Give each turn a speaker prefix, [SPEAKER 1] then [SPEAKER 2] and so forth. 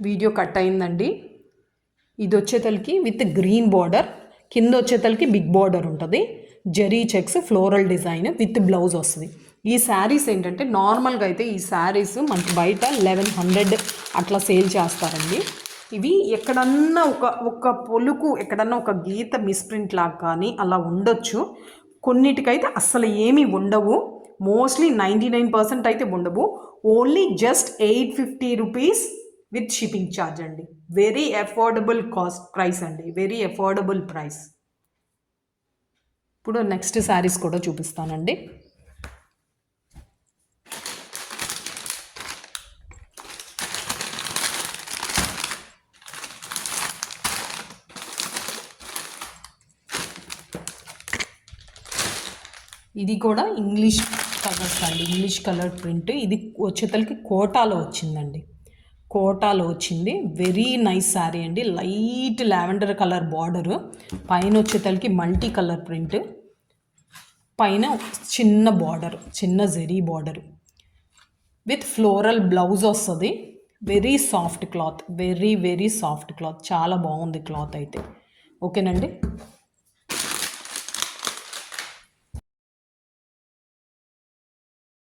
[SPEAKER 1] Video cut అయిందండి. ఇది వచ్చేతలకి with green border, కింద వచ్చేతలకి బిగ్ బార్డర్ ఉంటుంది. Zari checks floral design with blouse వస్తుంది. ఈ శారీస్ ఏంటంటే నార్మల్గా అయితే ఈ శారీస్ మనకి బయట 1100 అట్లా సేల్ చేస్తారండి. ఇవి ఎక్కడన్నా ఒక పొలుకు ఎక్కడన్నా ఒక గీత మిస్ప్రింట్ లాగా కానీ అలా ఉండొచ్చు. కొన్నిటికైతే అస్సలు ఏమీ ఉండవు. మోస్ట్లీ 99% అయితే ఉండవు. Only just 850 rupees with shipping charge అండి. వెరీ అఫోర్డబుల్ ప్రైస్ అండి, వెరీ అఫోర్డబుల్ ప్రైస్. ఇప్పుడు నెక్స్ట్ శారీస్ కూడా చూపిస్తానండి. ఇది కూడా ఇంగ్లీష్ కలర్స్ అండి, ఇంగ్లీష్ కలర్ ప్రింట్. ఇది వచ్చేతలకి కోటాలో వచ్చిందండి, కోటాలో వచ్చింది. వెరీ నైస్ శారీ అండి. లైట్ లావెండర్ కలర్ బార్డరు, పైన వచ్చేతలకి మల్టీ కలర్ ప్రింట్, పైన చిన్న బార్డర్, చిన్న zari border with floral blouse వస్తుంది. Very soft cloth, very soft cloth, చాలా బాగుంది క్లాత్ అయితే. ఓకేనండి.